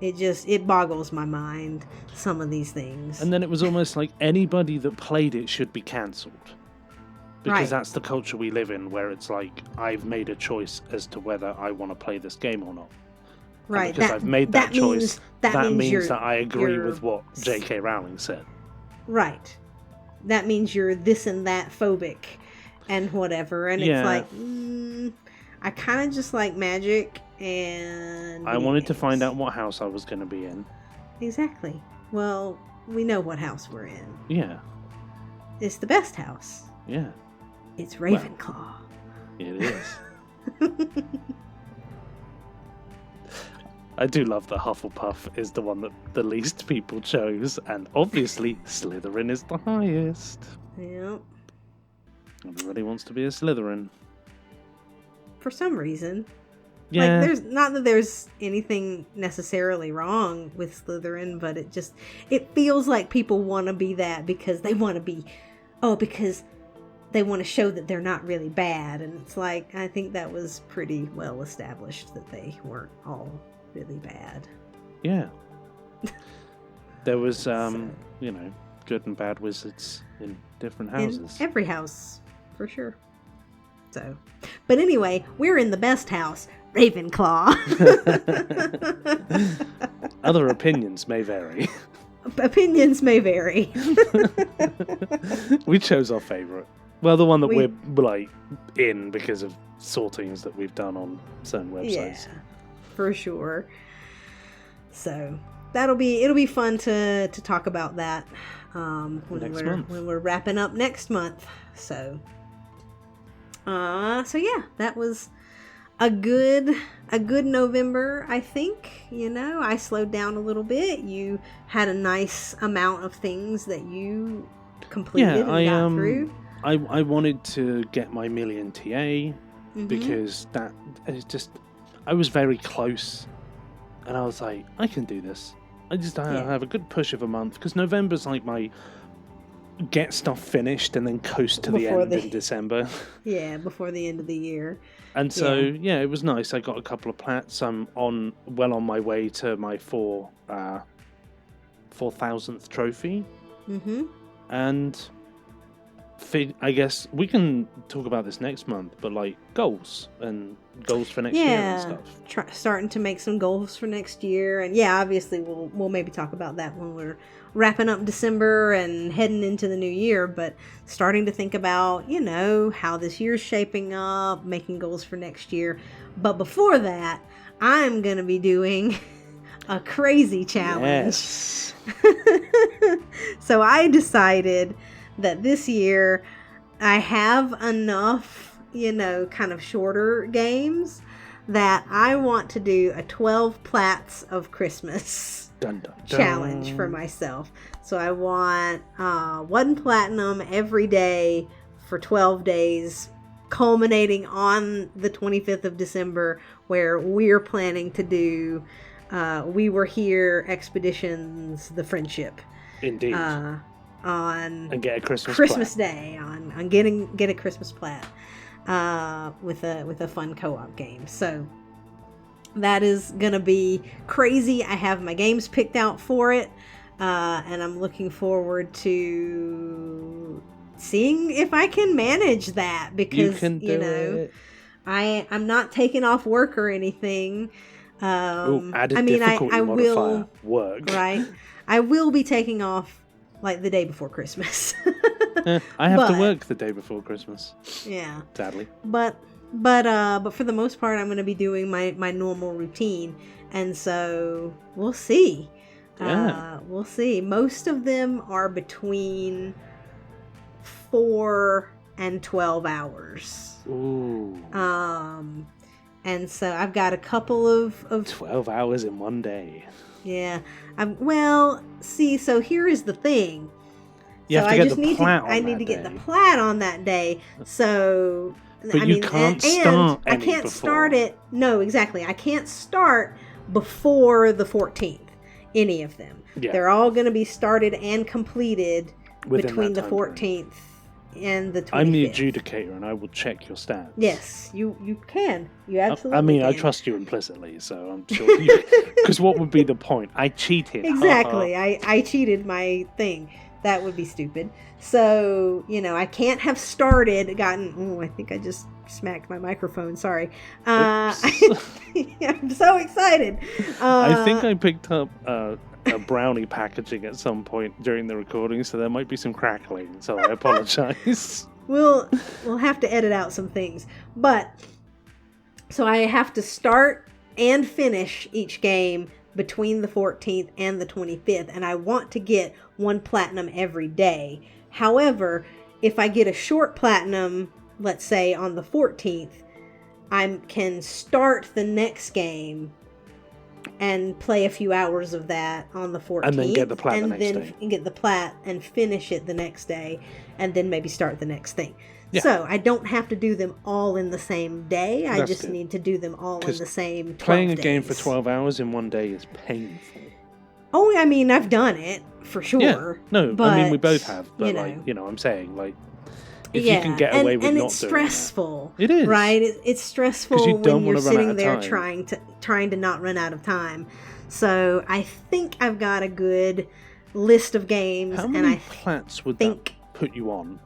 it boggles my mind, some of these things. And then it was almost like anybody that played it should be cancelled. Because that's the culture we live in, where it's like, I've made a choice as to whether I want to play this game or not. Right. And because I've made that choice, that means that I agree with what J.K. Rowling said. Right. That means you're this and that phobic and whatever. And it's like, I kind of just like magic and... I wanted to find out what house I was going to be in. Exactly. Well, we know what house we're in. Yeah. It's the best house. Yeah. It's Ravenclaw. Well, it is. I do love that Hufflepuff is the one that the least people chose, and obviously Slytherin is the highest. Yep. Everybody wants to be a Slytherin. For some reason. Yeah. Like, there's not that there's anything necessarily wrong with Slytherin, but it feels like people want to be that because they want to be, because they want to show that they're not really bad. And it's like, I think that was pretty well established that they weren't all really bad. Yeah. There was, good and bad wizards in different houses. In every house, for sure. So, but anyway, we're in the best house, Ravenclaw. Other opinions may vary. Opinions may vary. We chose our favourite. Well, the one that we're like in because of sortings that we've done on certain websites. Yeah, for sure. So it'll be fun to talk about that when we're wrapping up next month. So yeah, that was a good November, I think. I slowed down a little bit. You had a nice amount of things that you completed and got through. I wanted to get my million TA because that is just, I was very close and I was like, I can do this. I have a good push of a month because November's like my get stuff finished and then coast to the end in December. Yeah, before the end of the year. And so, it was nice. I got a couple of plats. I'm on my way to my 4,000th trophy. Mm-hmm. And I guess we can talk about this next month, but like goals for next year and stuff. Starting to make some goals for next year, and obviously we'll maybe talk about that when we're wrapping up December and heading into the new year. But starting to think about how this year's shaping up, making goals for next year. But before that, I'm gonna be doing a crazy challenge. Yes. So I decided that this year I have enough, kind of shorter games that I want to do a 12 plats of Christmas challenge for myself. So I want 1 platinum every day for 12 days, culminating on the 25th of December, where we're planning to do We Were Here Expeditions, the Friendship. Indeed. And get a Christmas Day on get a Christmas plat with a fun co-op game. So that is gonna be crazy. I have my games picked out for it, and I'm looking forward to seeing if I can manage that, because you can do it. I'm not taking off work or anything. Difficulty I will work. Right. I will be taking off like the day before Christmas. I have to work the day before Christmas. Yeah. Sadly. But for the most part, I'm going to be doing my normal routine, and so we'll see. Yeah. We'll see. Most of them are between 4 and 12 hours. Ooh. And so I've got a couple of 12 hours in one day. Yeah. Well, see, so here is the thing. You have to get the plat on I need to get the plat on that day. So But you can't start I can't start it. No, exactly. I can't start before the 14th. Any of them. Yeah. They're all going to be started and completed between the 14th and the 25th. I'm the adjudicator, and I will check your stats. Yes, you can. You absolutely I mean, can. I trust you implicitly, so I'm sure you... Because what would be the point? I cheated. Exactly. I cheated my thing. That would be stupid. So, I can't have I think I just smacked my microphone. Sorry. I'm so excited. I think I picked up a brownie packaging at some point during the recording, so there might be some crackling, so I apologize. We'll have to edit out some things. But, so I have to start and finish each game between the 14th and the 25th, and I want to get 1 platinum every day. However, if I get a short platinum, let's say on the 14th, I can start the next game and play a few hours of that on the 14th. And then get the plat the next day. And get the plat and finish it the next day, and then maybe start the next thing. Yeah. So I don't have to do them all in the same day. I That's just good. need to do them all in the same 12 playing a days. game for 12 hours in one day is painful. Oh, I mean, I've done it, for sure. Yeah. No, but, I mean, we both have. But, I'm saying, if you can get away with not doing it. And it's stressful. It is. Right? It's stressful when you're sitting there time. trying to not run out of time. So I think I've got a good list of games. How many plats would that put you on?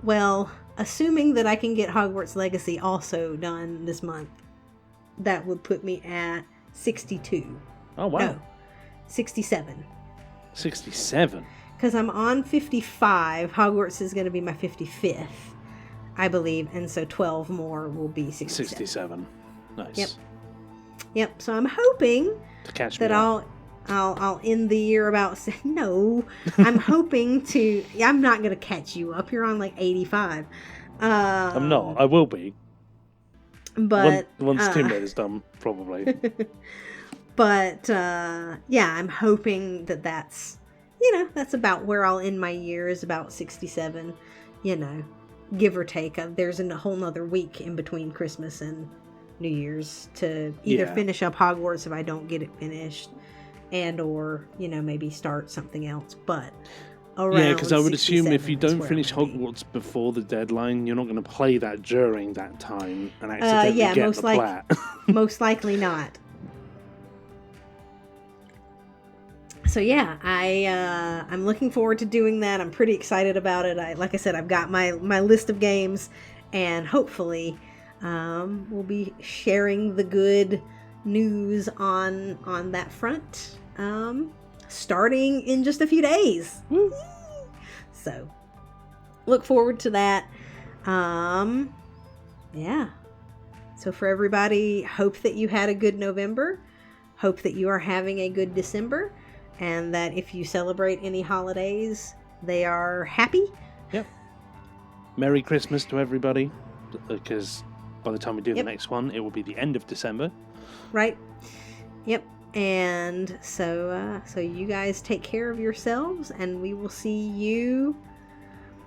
Well, assuming that I can get Hogwarts Legacy also done this month, that would put me at 62. Oh, wow. No, 67. 67? Because I'm on 55. Hogwarts is going to be my 55th, I believe. And so 12 more will be 67. 67. Nice. Yep. So I'm hoping to catch that me I'll end the year about... No. I'm hoping to... I'm not going to catch you up. You're on like 85. I'm not. I will be. But... Once Tomb Raider's done, probably. But, I'm hoping that's... that's about where I'll end my year, is about 67, give or take. There's a whole nother week in between Christmas and New Year's to either finish up Hogwarts if I don't get it finished, and or, maybe start something else. But around because I would assume if you don't finish Hogwarts before the deadline, you're not going to play that during that time and accidentally get the plat. Most likely not. So I'm looking forward to doing that. I'm pretty excited about it. Like I said, I've got my list of games, and hopefully we'll be sharing the good news on that front starting in just a few days. Woo. So look forward to that. So for everybody, hope that you had a good November. Hope that you are having a good December. And that if you celebrate any holidays, they are happy. Yep. Merry Christmas to everybody, because by the time we do the next one, it will be the end of December. Right. Yep. And so you guys take care of yourselves, and we will see you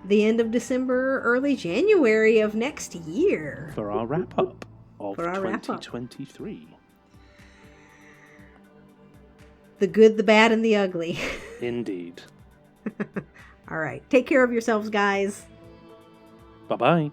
the end of December, early January of next year. For our wrap-up of 2023. The good, the bad, and the ugly. Indeed. All right. Take care of yourselves, guys. Bye-bye.